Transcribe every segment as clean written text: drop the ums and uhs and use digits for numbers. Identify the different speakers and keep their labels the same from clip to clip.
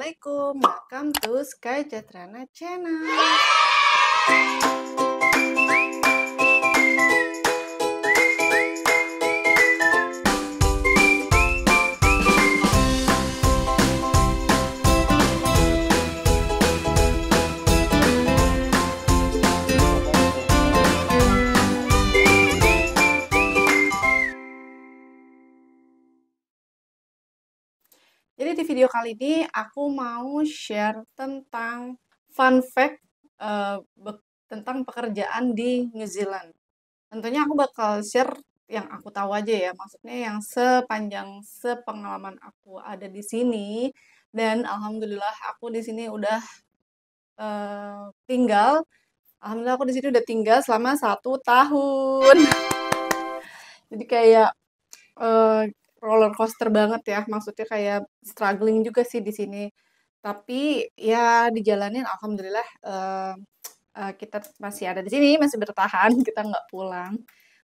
Speaker 1: Assalamualaikum, welcome to Sky Catrana Channel. Jadi di video kali ini aku mau share tentang fun fact tentang pekerjaan di New Zealand. Tentunya aku bakal share yang aku tahu aja ya, maksudnya yang sepanjang sepengalaman aku ada di sini dan alhamdulillah aku di sini udah tinggal. Alhamdulillah aku di sini udah tinggal selama 1 tahun. Jadi kayak roller coaster banget ya, maksudnya kayak struggling juga sih di sini. Tapi ya dijalanin alhamdulillah kita masih ada di sini, masih bertahan, kita nggak pulang.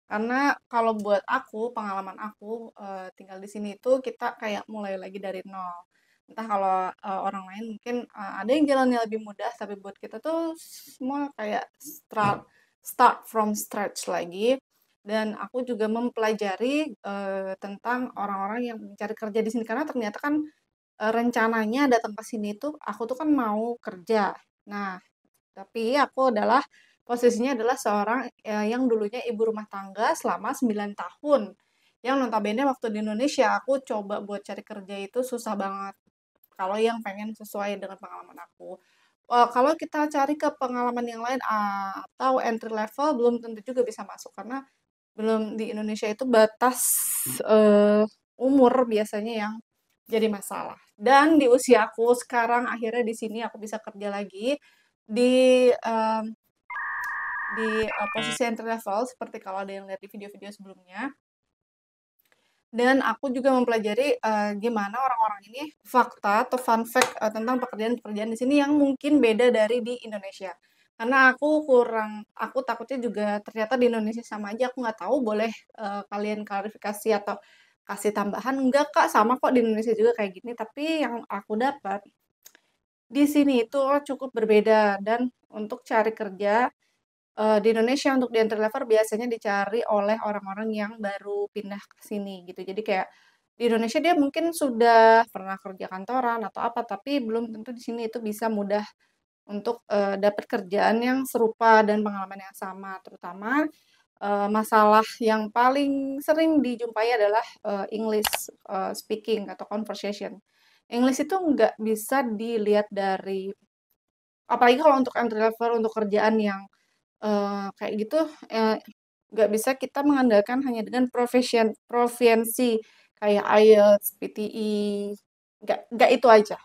Speaker 1: Karena kalau buat aku, pengalaman aku tinggal di sini itu kita kayak mulai lagi dari nol. Entah kalau orang lain mungkin ada yang jalannya lebih mudah, tapi buat kita tuh semua kayak start from scratch lagi. Dan aku juga mempelajari tentang orang-orang yang mencari kerja di sini karena ternyata kan rencananya datang ke sini tuh aku tuh kan mau kerja. Nah, tapi aku adalah posisinya adalah seorang yang dulunya ibu rumah tangga selama 9 tahun. Yang notabene waktu di Indonesia aku coba buat cari kerja itu susah banget. Kalau yang pengen sesuai dengan pengalaman aku. Kalau kita cari ke pengalaman yang lain atau entry level belum tentu juga bisa masuk karena belum di Indonesia itu batas umur biasanya yang jadi masalah. Dan di usia aku sekarang akhirnya di sini aku bisa kerja lagi di posisi entry level seperti kalau ada yang lihat di video-video sebelumnya. Dan aku juga mempelajari gimana orang-orang ini fakta atau fun fact tentang pekerjaan-pekerjaan di sini yang mungkin beda dari di Indonesia. Karena aku takutnya juga ternyata di Indonesia sama aja, aku nggak tahu, boleh kalian klarifikasi atau kasih tambahan. Enggak Kak, sama kok di Indonesia juga kayak gini, tapi yang aku dapat di sini itu cukup berbeda dan untuk cari kerja di Indonesia untuk di entry level biasanya dicari oleh orang-orang yang baru pindah ke sini gitu. Jadi kayak di Indonesia dia mungkin sudah pernah kerja kantoran atau apa, tapi belum tentu di sini itu bisa mudah untuk dapat kerjaan yang serupa dan pengalaman yang sama. Terutama masalah yang paling sering dijumpai adalah English speaking atau conversation. English itu nggak bisa dilihat dari, apalagi kalau untuk entry level, untuk kerjaan yang kayak gitu, nggak bisa kita mengandalkan hanya dengan proficiency kayak IELTS, PTE, nggak itu aja.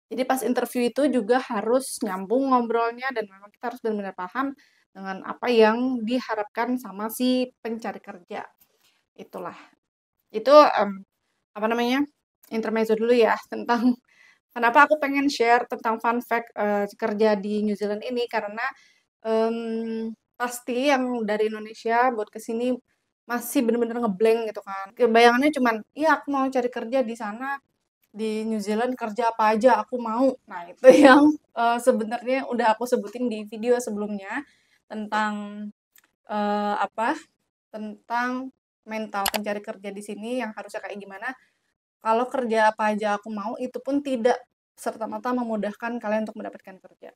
Speaker 1: Jadi pas interview itu juga harus nyambung ngobrolnya dan memang kita harus benar-benar paham dengan apa yang diharapkan sama si pencari kerja. Itulah. Itu, apa namanya, intermezzo dulu ya tentang kenapa aku pengen share tentang fun fact, kerja di New Zealand ini karena pasti yang dari Indonesia buat ke sini masih bener-bener ngeblank gitu kan. Bayangannya cuman, "Iya aku mau cari kerja di sana, di New Zealand kerja apa aja aku mau." Nah itu yang sebenarnya udah aku sebutin di video sebelumnya tentang apa, tentang mental pencari kerja di sini yang harusnya kayak gimana. Kalau kerja apa aja aku mau, itu pun tidak serta-merta memudahkan kalian untuk mendapatkan kerja.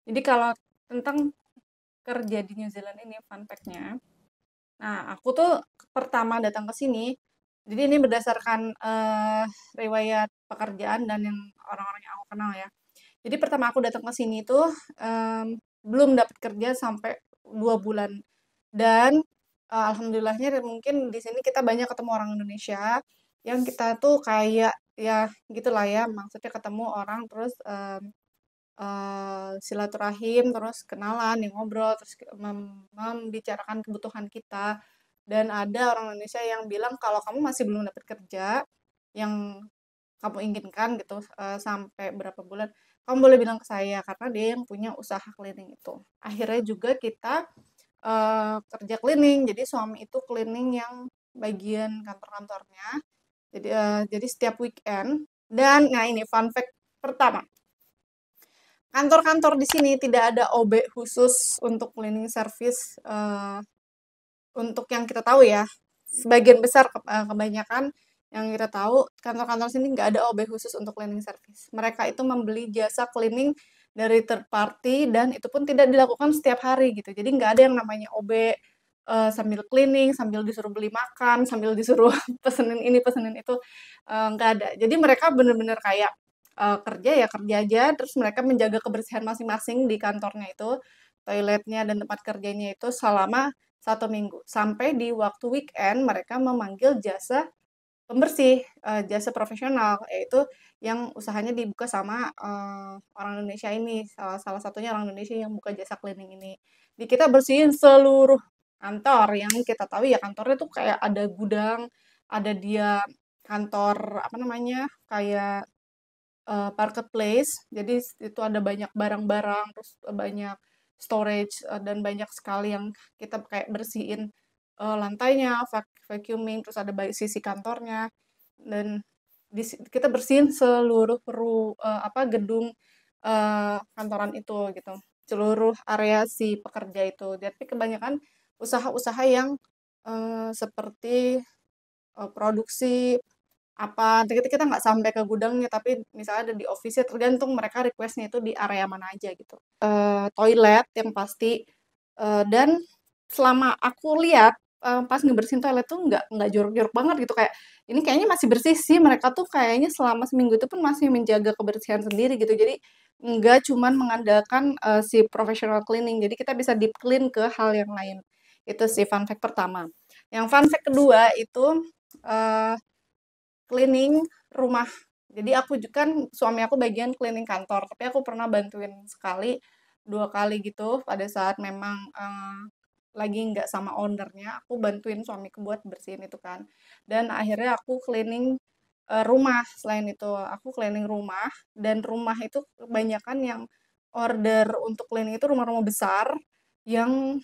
Speaker 1: Jadi kalau tentang kerja di New Zealand ini fun fact-nya, nah aku tuh pertama datang ke sini, jadi ini berdasarkan riwayat pekerjaan dan yang orang-orang yang aku kenal ya. Jadi pertama aku datang ke sini tuh belum dapat kerja sampai 2 bulan dan alhamdulillahnya mungkin di sini kita banyak ketemu orang Indonesia yang kita tuh kayak ya gitulah ya, maksudnya ketemu orang terus silaturahim, terus kenalan, ya ngobrol, terus membicarakan kebutuhan kita. Dan ada orang Indonesia yang bilang kalau kamu masih belum dapat kerja yang kamu inginkan gitu sampai berapa bulan, kamu boleh bilang ke saya karena dia yang punya usaha cleaning itu. Akhirnya juga kita kerja cleaning, jadi suami itu cleaning yang bagian kantor-kantornya. Jadi setiap weekend dan nah ini fun fact pertama, kantor-kantor di sini tidak ada OB khusus untuk cleaning service, untuk yang kita tahu ya. Sebagian besar kebanyakan yang kita tahu kantor-kantor sini nggak ada OB khusus untuk cleaning service. Mereka itu membeli jasa cleaning dari third party dan itu pun tidak dilakukan setiap hari gitu. Jadi nggak ada yang namanya OB sambil cleaning, sambil disuruh beli makan, sambil disuruh pesenin ini, pesenin itu, nggak ada. Jadi mereka bener-bener kayak kerja ya kerja aja, terus mereka menjaga kebersihan masing-masing di kantornya itu, toiletnya dan tempat kerjanya itu selama 1 minggu. Sampai di waktu weekend mereka memanggil jasa pembersih, jasa profesional, yaitu yang usahanya dibuka sama orang Indonesia ini, salah salah satunya orang Indonesia yang buka jasa cleaning ini. Di kita bersihin seluruh kantor, yang kita tahu ya kantornya tuh kayak ada gudang, ada dia kantor apa namanya, kayak marketplace. Jadi itu ada banyak barang-barang, terus banyak storage, dan banyak sekali yang kita kayak bersihin, lantainya, vacuuming, terus ada sisi kantornya, dan kita bersihin seluruh gedung, kantoran itu gitu, seluruh area si pekerja itu. Tapi kebanyakan usaha-usaha yang, seperti, produksi apa, kita nggak sampai ke gudangnya, tapi misalnya ada di office-nya, tergantung mereka request-nya itu di area mana aja gitu. Toilet yang pasti, dan selama aku lihat, pas ngebersihin toilet tuh nggak jorok-jorok banget gitu, kayak, ini kayaknya masih bersih sih, mereka tuh kayaknya selama seminggu itu pun masih menjaga kebersihan sendiri gitu. Jadi, nggak cuman mengandalkan, si professional cleaning, jadi kita bisa deep clean ke hal yang lain. Itu sih fun fact pertama. Yang fun fact kedua itu, eee cleaning rumah. Jadi aku kan suami aku bagian cleaning kantor, tapi aku pernah bantuin sekali, 2 kali gitu pada saat memang, lagi nggak sama owner-nya, aku bantuin suamiku buat bersihin itu kan. Dan akhirnya aku cleaning, rumah selain itu. Aku cleaning rumah dan rumah itu kebanyakan yang order untuk cleaning itu rumah-rumah besar, yang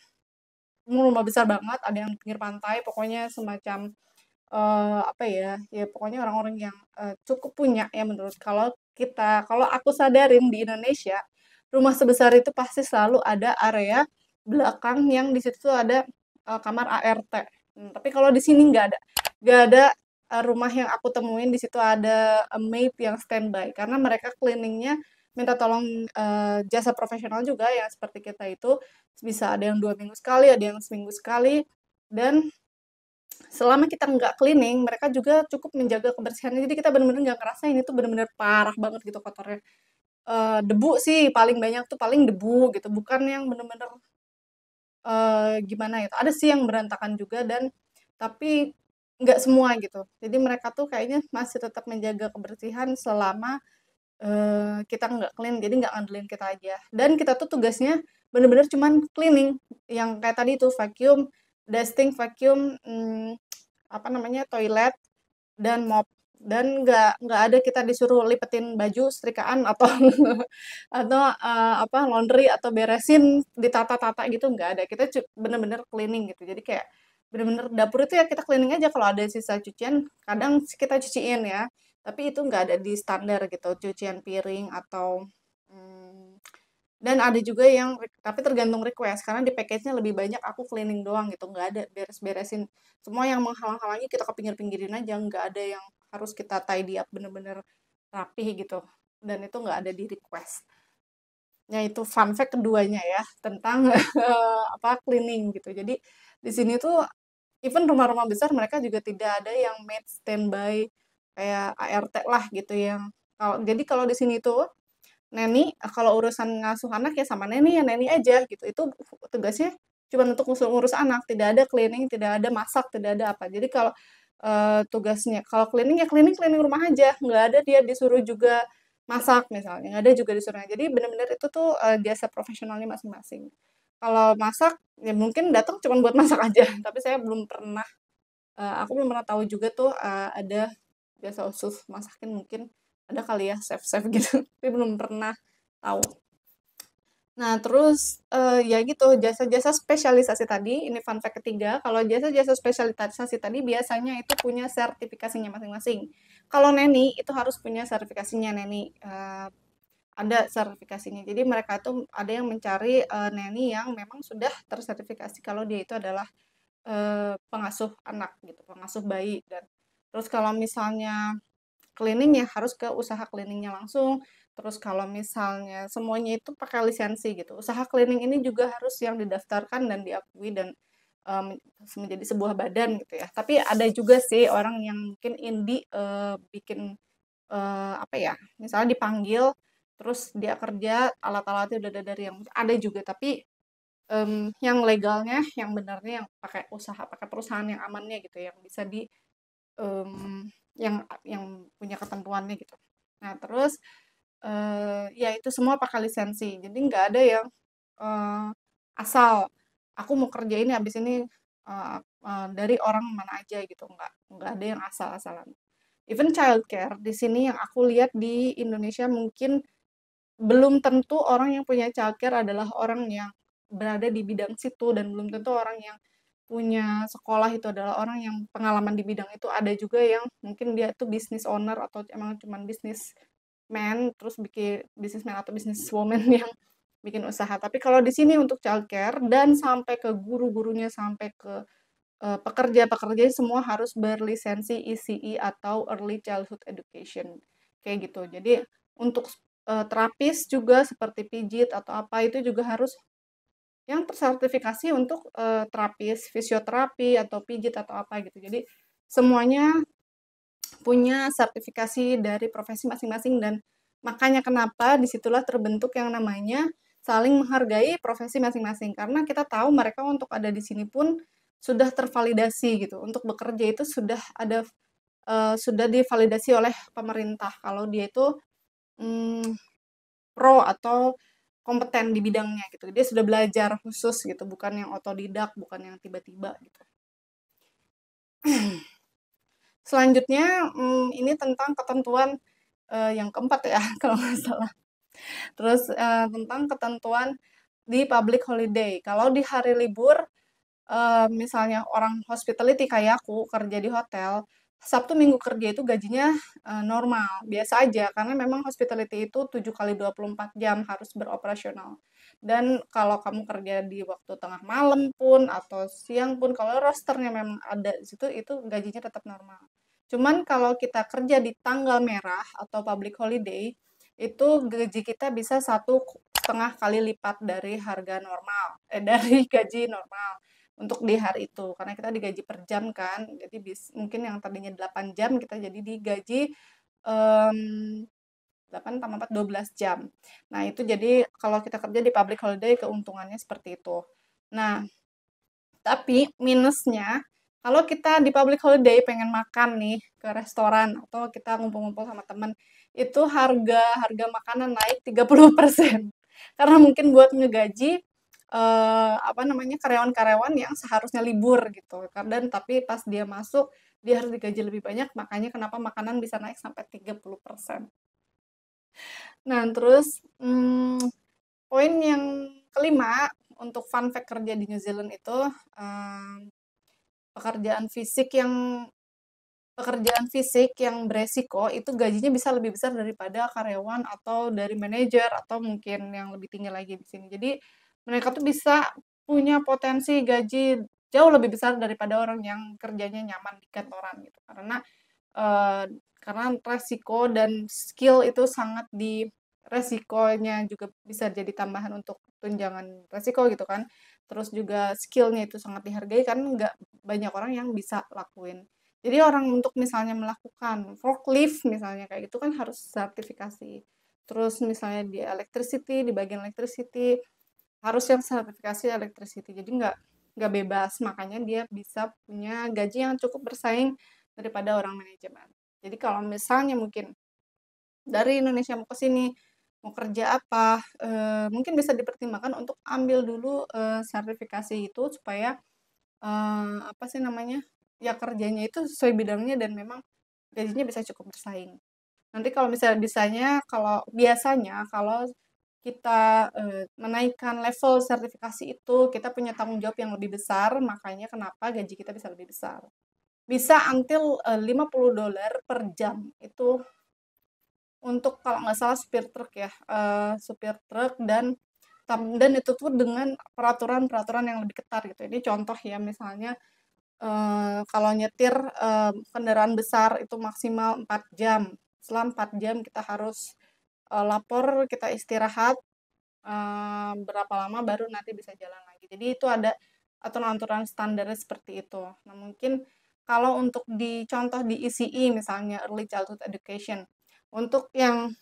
Speaker 1: rumah besar banget, ada yang pinggir pantai, pokoknya semacam apa ya, ya pokoknya orang-orang yang, cukup punya ya menurut kalau aku sadarin di Indonesia, rumah sebesar itu pasti selalu ada area belakang yang di situ tuh ada, kamar ART. Tapi kalau di sini nggak ada, rumah yang aku temuin di situ ada, maid yang standby, karena mereka cleaning-nya minta tolong, jasa profesional juga ya seperti kita itu, bisa ada yang 2 minggu sekali, ada yang seminggu sekali, dan selama kita nggak cleaning, mereka juga cukup menjaga kebersihannya, jadi kita bener-bener nggak ngerasain itu bener-bener parah banget gitu kotornya. Debu sih paling banyak tuh paling debu gitu, bukan yang bener-bener, gimana ya, ada sih yang berantakan juga tapi nggak semua gitu. Jadi mereka tuh kayaknya masih tetap menjaga kebersihan selama, kita nggak clean, jadi nggak ngandelin kita aja. Dan kita tuh tugasnya bener-bener cuman cleaning, yang kayak tadi tuh vacuum, dusting, vacuum, apa namanya, toilet, dan mop. Dan nggak ada kita disuruh lipetin baju, setrikaan, atau atau, apa, laundry, atau beresin, ditata-tata gitu, nggak ada. Kita bener-bener cleaning gitu. Jadi kayak bener-bener dapur itu ya kita cleaning aja, kalau ada sisa cucian kadang kita cuciin ya, tapi itu nggak ada di standar gitu, cucian piring atau, mmm dan ada juga yang tapi tergantung request, karena di package-nya lebih banyak aku cleaning doang gitu, nggak ada beres-beresin. Semua yang menghalang-halangi kita ke pinggir-pinggirin aja, nggak ada yang harus kita tidy up bener-bener rapih gitu, dan itu nggak ada di request. Nah itu fun fact keduanya ya, tentang, apa, cleaning gitu. Jadi di sini tuh even rumah-rumah besar mereka juga tidak ada yang maid standby kayak ART lah gitu yang kalau di sini tuh neni, kalau urusan ngasuh anak ya sama neni, ya neni aja gitu. Itu tugasnya cuma untuk ngurus anak, tidak ada cleaning, tidak ada masak, tidak ada apa. Jadi kalau, tugasnya kalau cleaning ya cleaning rumah aja, nggak ada dia disuruh juga masak misalnya, nggak ada juga disuruh. Jadi bener-bener itu tuh, jasa profesionalnya masing-masing. Kalau masak, ya mungkin datang cuma buat masak aja, tapi saya belum pernah, aku belum pernah tahu juga tuh, ada jasa khusus masakin, mungkin ada kali ya chef-chef gitu, tapi belum pernah tahu. Nah terus, ya gitu jasa-jasa spesialisasi tadi, ini fun fact ketiga, kalau jasa-jasa spesialisasi tadi biasanya itu punya sertifikasinya masing-masing. Kalau neni itu harus punya sertifikasinya neni, ada sertifikasinya. Jadi mereka tuh ada yang mencari nanny yang memang sudah tersertifikasi kalau dia itu adalah pengasuh anak gitu, pengasuh bayi. Dan terus kalau misalnya cleaning ya harus ke usaha cleaningnya langsung. Terus kalau misalnya semuanya itu pakai lisensi gitu. Usaha cleaning ini juga harus yang didaftarkan dan diakui dan menjadi sebuah badan gitu ya. Tapi ada juga sih orang yang mungkin indie bikin apa ya, misalnya dipanggil terus dia kerja alat-alatnya udah dari yang ada juga, tapi yang legalnya, yang benarnya yang pakai usaha, pakai perusahaan yang amannya gitu, yang bisa yang punya ketentuannya gitu. Nah terus ya itu semua pakai lisensi. Jadi nggak ada yang eee, asal aku mau kerja ini habis ini dari orang mana aja gitu, nggak ada yang asal-asalan. Even childcare di sini yang aku lihat di Indonesia mungkin belum tentu orang yang punya childcare adalah orang yang berada di bidang situ dan belum tentu orang yang punya sekolah itu adalah orang yang pengalaman di bidang itu. Ada juga yang mungkin dia tuh business owner atau emang cuman businessman terus bikin businessman atau businesswoman yang bikin usaha. Tapi kalau di sini untuk childcare dan sampai ke guru-gurunya sampai ke pekerja-pekerja semua harus berlisensi ECE atau Early Childhood Education kayak gitu. Jadi untuk terapis juga seperti pijit atau apa itu juga harus yang tersertifikasi untuk terapis fisioterapi atau pijit atau apa gitu. Jadi semuanya punya sertifikasi dari profesi masing-masing dan makanya kenapa disitulah terbentuk yang namanya saling menghargai profesi masing-masing karena kita tahu mereka untuk ada di sini pun sudah tervalidasi gitu untuk bekerja itu sudah ada sudah divalidasi oleh pemerintah kalau dia itu mm, pro atau kompeten di bidangnya gitu dia sudah belajar khusus gitu bukan yang otodidak bukan yang tiba-tiba gitu. Selanjutnya ini tentang ketentuan yang keempat ya kalau nggak salah. Terus tentang ketentuan di public holiday. Kalau di hari libur, misalnya orang hospitality kayak aku kerja di hotel, Sabtu Minggu kerja itu gajinya normal, biasa aja. Karena memang hospitality itu 7 kali 24 jam harus beroperasional. Dan kalau kamu kerja di waktu tengah malam pun atau siang pun, kalau rosternya memang ada di situ, itu gajinya tetap normal. Cuman kalau kita kerja di tanggal merah atau public holiday, itu gaji kita bisa 1,5 kali lipat dari harga normal, dari gaji normal untuk di hari itu. Karena kita digaji per jam kan, jadi mungkin yang tadinya 8 jam kita jadi digaji 8 tambah 4, 12 jam. Nah itu jadi kalau kita kerja di public holiday keuntungannya seperti itu. Nah tapi minusnya, kalau kita di public holiday pengen makan nih ke restoran atau kita ngumpul-ngumpul sama temen, itu harga harga makanan naik 30%. Karena mungkin buat ngegaji apa namanya karyawan-karyawan yang seharusnya libur gitu. Dan tapi pas dia masuk dia harus digaji lebih banyak, makanya kenapa makanan bisa naik sampai 30%. Nah, terus poin yang kelima untuk fun fact kerja di New Zealand itu pekerjaan fisik yang beresiko itu gajinya bisa lebih besar daripada karyawan atau dari manajer atau mungkin yang lebih tinggi lagi di sini. Jadi mereka tuh bisa punya potensi gaji jauh lebih besar daripada orang yang kerjanya nyaman di kantoran gitu. Eh, karena resiko dan skill itu sangat resikonya juga bisa jadi tambahan untuk tunjangan resiko gitu kan. Terus juga skillnya itu sangat dihargai kan nggak banyak orang yang bisa lakuin. Jadi orang untuk misalnya melakukan forklift misalnya kayak gitu kan harus sertifikasi. Terus misalnya di electricity, di bagian electricity harus yang sertifikasi electricity. Jadi nggak bebas, makanya dia bisa punya gaji yang cukup bersaing daripada orang manajemen. Jadi kalau misalnya mungkin dari Indonesia mau ke sini mau kerja apa, mungkin bisa dipertimbangkan untuk ambil dulu sertifikasi itu supaya apa sih namanya, ya kerjanya itu sesuai bidangnya dan memang gajinya bisa cukup bersaing. Nanti kalau misalnya kalau biasanya kalau kita menaikkan level sertifikasi itu, kita punya tanggung jawab yang lebih besar, makanya kenapa gaji kita bisa lebih besar. Bisa until $50 per jam, itu untuk kalau nggak salah supir truk ya, supir truk dan itu tuh dengan peraturan-peraturan yang lebih ketat gitu. Ini contoh ya, misalnya kalau nyetir kendaraan besar itu maksimal 4 jam. Setelah 4 jam kita harus lapor, kita istirahat berapa lama baru nanti bisa jalan lagi. Jadi itu ada aturan-aturan standarnya seperti itu. Nah, mungkin kalau untuk dicontoh di ECE misalnya Early Childhood Education, untuk yang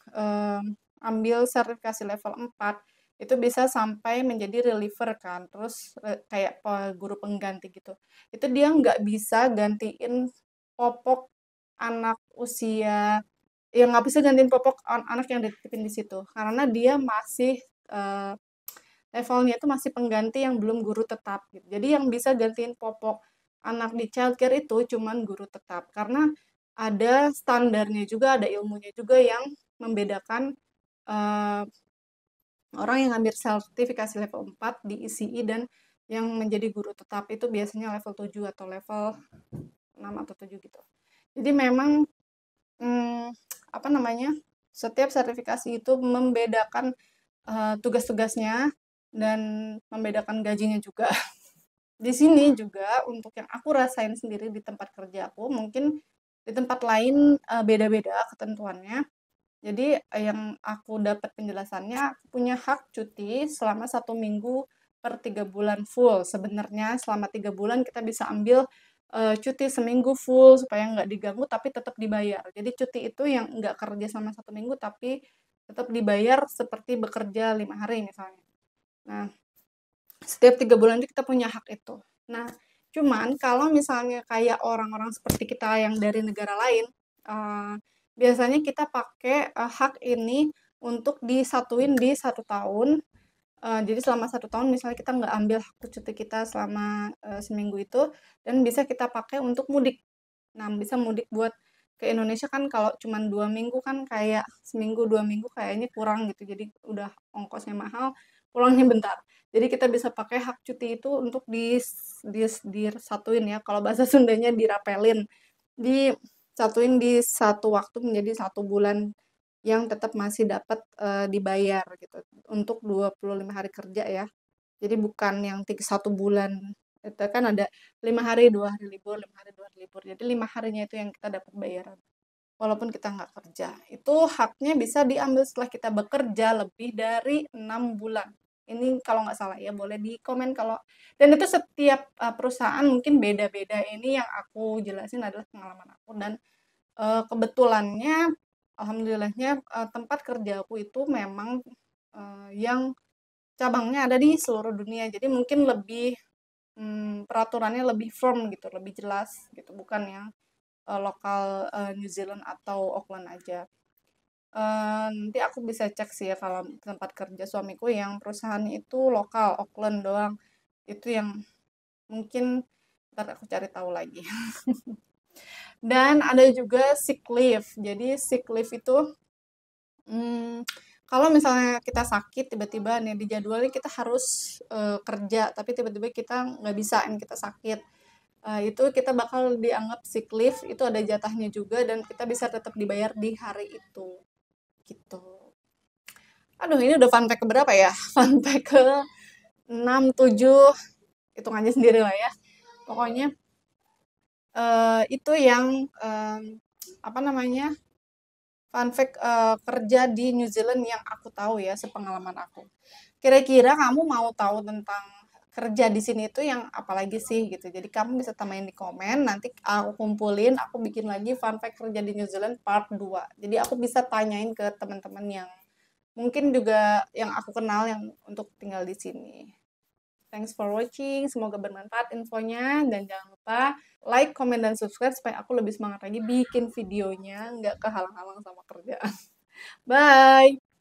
Speaker 1: ambil sertifikasi level 4 itu bisa sampai menjadi reliever kan, terus kayak guru pengganti gitu. Itu dia nggak bisa gantiin popok anak usia, ya nggak bisa gantiin popok anak yang dititipin di situ, karena dia masih eh, levelnya itu masih pengganti yang belum guru tetap gitu. Jadi yang bisa gantiin popok anak di childcare itu cuman guru tetap, karena ada standarnya juga, ada ilmunya juga yang membedakan eh, orang yang ngambil sertifikasi level 4 di ECE dan yang menjadi guru tetap itu biasanya level 7 atau level 6 atau 7 gitu. Jadi memang hmm, apa namanya, setiap sertifikasi itu membedakan tugas-tugasnya dan membedakan gajinya juga. Di sini juga untuk yang aku rasain sendiri di tempat kerja aku, mungkin di tempat lain beda-beda ketentuannya. Jadi yang aku dapat penjelasannya, aku punya hak cuti selama 1 minggu per 3 bulan full. Sebenarnya selama 3 bulan kita bisa ambil cuti seminggu full supaya nggak diganggu tapi tetap dibayar. Jadi cuti itu yang nggak kerja selama 1 minggu tapi tetap dibayar seperti bekerja 5 hari misalnya. Nah, setiap 3 bulan itu kita punya hak itu. Nah, cuman kalau misalnya kayak orang-orang seperti kita yang dari negara lain, uh, biasanya kita pakai hak ini untuk disatuin di 1 tahun. Jadi selama 1 tahun misalnya kita nggak ambil hak cuti kita selama seminggu itu, dan bisa kita pakai untuk mudik. Nah, bisa mudik buat ke Indonesia kan, kalau cuma 2 minggu kan kayak seminggu 2 minggu kayaknya kurang gitu. Jadi udah ongkosnya mahal, pulangnya bentar. Jadi kita bisa pakai hak cuti itu untuk disatuin ya. Kalau bahasa Sundanya dirapelin. Disatuin di satu waktu menjadi 1 bulan yang tetap masih dapat dibayar gitu. Untuk 25 hari kerja ya. Jadi bukan yang 1 bulan. Itu kan ada 5 hari 2 hari libur, 5 hari 2 hari libur. Jadi 5 harinya itu yang kita dapat bayaran. Walaupun kita nggak kerja. Itu haknya bisa diambil setelah kita bekerja lebih dari 6 bulan. Ini kalau nggak salah ya, boleh di komen kalau. Dan itu setiap perusahaan mungkin beda-beda. Ini yang aku jelasin adalah pengalaman aku. Dan kebetulannya, alhamdulillahnya tempat kerjaku itu memang yang cabangnya ada di seluruh dunia. Jadi mungkin lebih peraturannya lebih firm gitu, lebih jelas gitu, bukan yang lokal New Zealand atau Auckland aja. Nanti aku bisa cek sih ya kalau tempat kerja suamiku yang perusahaannya itu lokal Auckland doang. Itu yang mungkin ntar aku cari tahu lagi. Dan ada juga sick leave. Jadi sick leave itu kalau misalnya kita sakit tiba-tiba nih dijadwalin kita harus kerja, tapi tiba-tiba kita nggak bisa, ini kita sakit. Itu kita bakal dianggap sick leave, itu ada jatahnya juga dan kita bisa tetap dibayar di hari itu. Gitu. Aduh, ini udah fun fact keberapa ya? Fun fact ke 6, 7, hitung aja sendiri lah ya. Pokoknya itu yang apa namanya? Fun fact kerja di New Zealand yang aku tahu ya, sepengalaman aku. Kira-kira kamu mau tahu tentang kerja di sini itu yang apalagi sih gitu. Jadi kamu bisa tambahin di komen, nanti aku kumpulin, aku bikin lagi fun fact kerja di New Zealand part 2. Jadi aku bisa tanyain ke teman-teman yang mungkin juga yang aku kenal yang untuk tinggal di sini. Thanks for watching, semoga bermanfaat infonya, dan jangan lupa like, comment, dan subscribe supaya aku lebih semangat lagi bikin videonya, nggak kehalang-halang sama kerjaan. Bye!